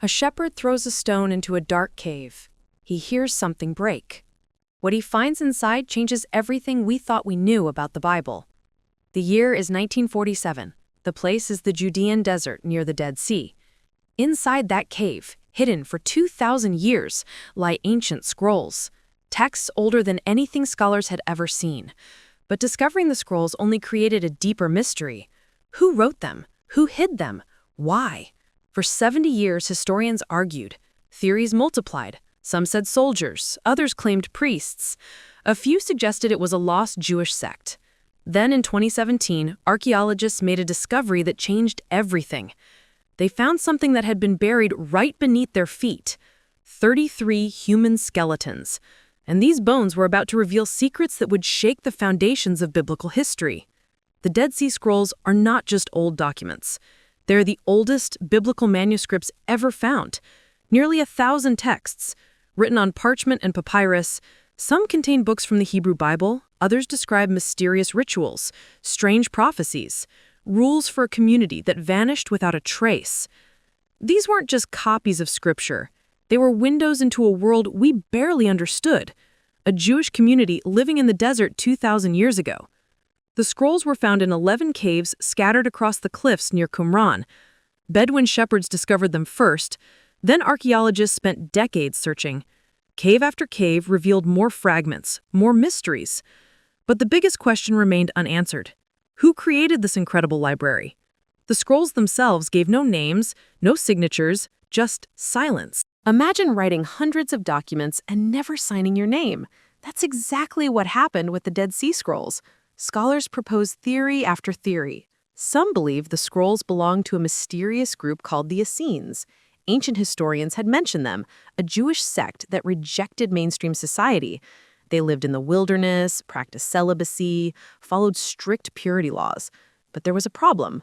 A shepherd throws a stone into a dark cave. He hears something break. What he finds inside changes everything we thought we knew about the Bible. The year is 1947. The place is the Judean desert near the Dead Sea. Inside that cave, hidden for 2,000 years, lie ancient scrolls, texts older than anything scholars had ever seen. But discovering the scrolls only created a deeper mystery. Who wrote them? Who hid them? Why? For 70 years, historians argued. Theories multiplied. Some said soldiers, others claimed priests. A few suggested it was a lost Jewish sect. Then in 2017, archaeologists made a discovery that changed everything. They found something that had been buried right beneath their feet. 33 human skeletons. And these bones were about to reveal secrets that would shake the foundations of biblical history. The Dead Sea Scrolls are not just old documents. They're the oldest biblical manuscripts ever found. Nearly 1,000 texts, written on parchment and papyrus. Some contain books from the Hebrew Bible, others describe mysterious rituals, strange prophecies, rules for a community that vanished without a trace. These weren't just copies of Scripture. They were windows into a world we barely understood, a Jewish community living in the desert 2,000 years ago. The scrolls were found in 11 caves scattered across the cliffs near Qumran. Bedouin shepherds discovered them first, then archaeologists spent decades searching. Cave after cave revealed more fragments, more mysteries. But the biggest question remained unanswered. Who created this incredible library? The scrolls themselves gave no names, no signatures, just silence. Imagine writing hundreds of documents and never signing your name. That's exactly what happened with the Dead Sea Scrolls. Scholars propose theory after theory. Some believe the scrolls belong to a mysterious group called the Essenes. Ancient historians had mentioned them, a Jewish sect that rejected mainstream society. They lived in the wilderness, practiced celibacy, followed strict purity laws. But there was a problem.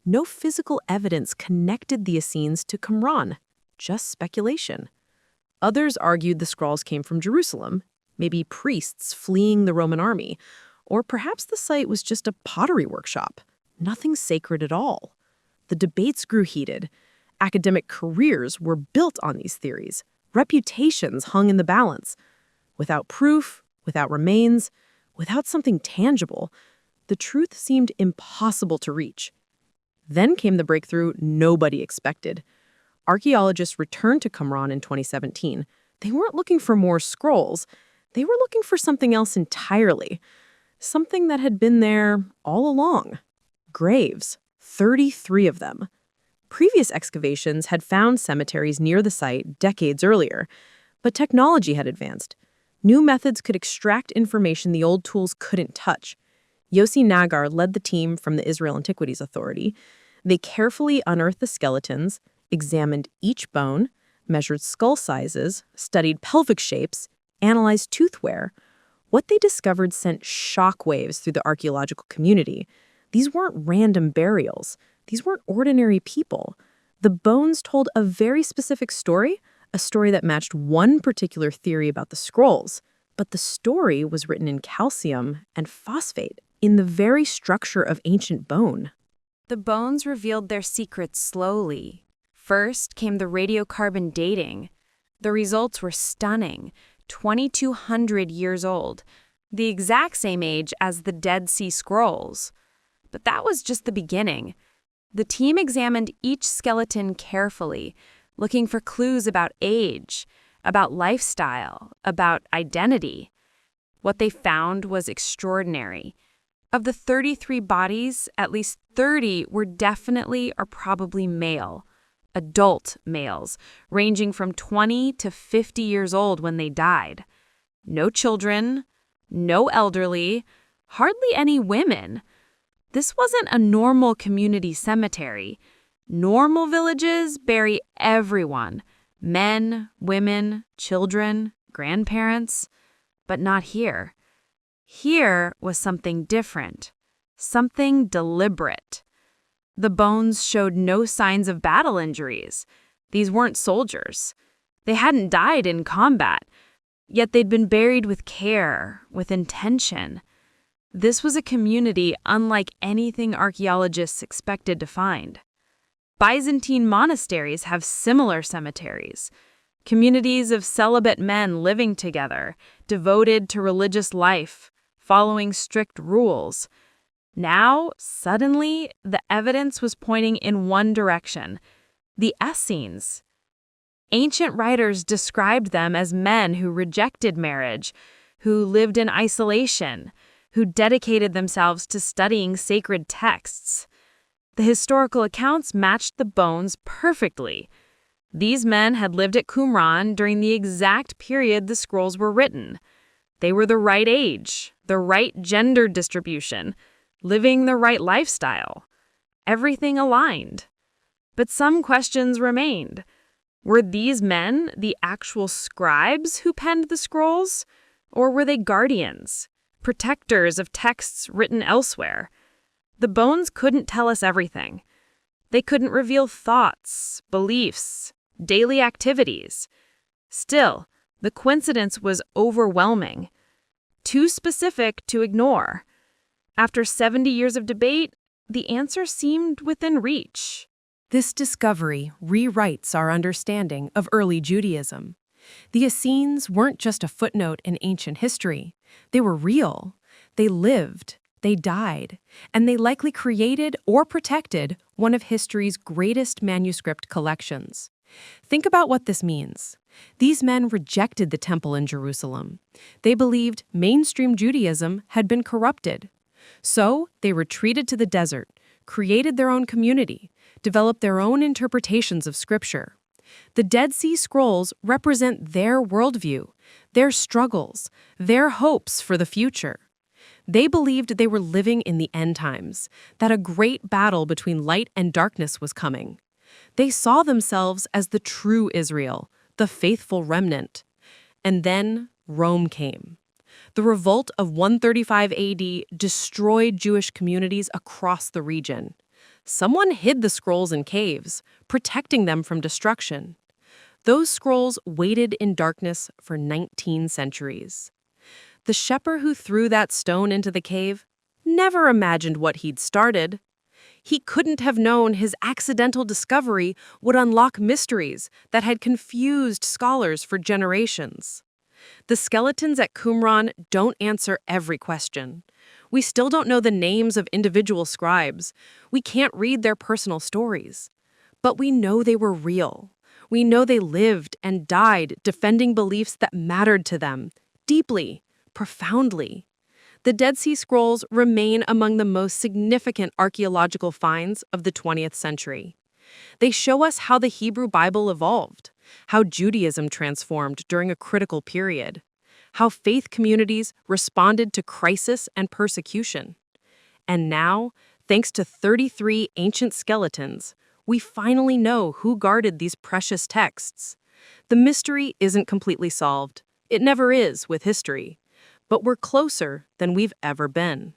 No physical evidence connected the Essenes to Qumran, just speculation. Others argued the scrolls came from Jerusalem, maybe priests fleeing the Roman army, or perhaps the site was just a pottery workshop. Nothing sacred at all. The debates grew heated. Academic careers were built on these theories. Reputations hung in the balance. Without proof, without remains, without something tangible, the truth seemed impossible to reach. Then came the breakthrough nobody expected. Archaeologists returned to Qumran in 2017. They weren't looking for more scrolls. They were looking for something else entirely. Something that had been there all along. Graves, 33 of them. Previous excavations had found cemeteries near the site decades earlier, but technology had advanced. New methods could extract information the old tools couldn't touch. Yossi Nagar led the team from the Israel Antiquities Authority. They carefully unearthed the skeletons, examined each bone, measured skull sizes, studied pelvic shapes, analyzed tooth wear. What they discovered sent shockwaves through the archaeological community. These weren't random burials. These weren't ordinary people. The bones told a very specific story, a story that matched one particular theory about the scrolls. But the story was written in calcium and phosphate, in the very structure of ancient bone. The bones revealed their secrets slowly. First came the radiocarbon dating. The results were stunning. 2,200 years old, the exact same age as the Dead Sea Scrolls. But that was just the beginning. The team examined each skeleton carefully, looking for clues about age, about lifestyle, about identity. What they found was extraordinary. Of the 33 bodies, at least 30 were definitely or probably male. Adult males, ranging from 20 to 50 years old when they died. No children, no elderly, hardly any women. This wasn't a normal community cemetery. Normal villages bury everyone, men, women, children, grandparents, but not here. Here was something different, something deliberate. The bones showed no signs of battle injuries. These weren't soldiers. They hadn't died in combat, yet they'd been buried with care, with intention. This was a community unlike anything archaeologists expected to find. Byzantine monasteries have similar cemeteries. Communities of celibate men living together, devoted to religious life, following strict rules. Now, suddenly, the evidence was pointing in one direction: the Essenes. Ancient writers described them as men who rejected marriage, who lived in isolation, who dedicated themselves to studying sacred texts. The historical accounts matched the bones perfectly. These men had lived at Qumran during the exact period the scrolls were written. They were the right age, the right gender distribution, living the right lifestyle. Everything aligned. But some questions remained. Were these men the actual scribes who penned the scrolls? Or were they guardians, protectors of texts written elsewhere? The bones couldn't tell us everything. They couldn't reveal thoughts, beliefs, daily activities. Still, the coincidence was overwhelming, too specific to ignore. After 70 years of debate, the answer seemed within reach. This discovery rewrites our understanding of early Judaism. The Essenes weren't just a footnote in ancient history. They were real. They lived, they died, and they likely created or protected one of history's greatest manuscript collections. Think about what this means. These men rejected the temple in Jerusalem. They believed mainstream Judaism had been corrupted. So they retreated to the desert, created their own community, developed their own interpretations of Scripture. The Dead Sea Scrolls represent their worldview, their struggles, their hopes for the future. They believed they were living in the end times, that a great battle between light and darkness was coming. They saw themselves as the true Israel, the faithful remnant. And then Rome came. The revolt of 135 AD destroyed Jewish communities across the region. Someone hid the scrolls in caves, protecting them from destruction. Those scrolls waited in darkness for 19 centuries. The shepherd who threw that stone into the cave never imagined what he'd started. He couldn't have known his accidental discovery would unlock mysteries that had confused scholars for generations. The skeletons at Qumran don't answer every question. We still don't know the names of individual scribes. We can't read their personal stories. But we know they were real. We know they lived and died defending beliefs that mattered to them, deeply, profoundly. The Dead Sea Scrolls remain among the most significant archaeological finds of the 20th century. They show us how the Hebrew Bible evolved, how Judaism transformed during a critical period, how faith communities responded to crisis and persecution. And now, thanks to 33 ancient skeletons, we finally know who guarded these precious texts. The mystery isn't completely solved. It never is with history. But we're closer than we've ever been.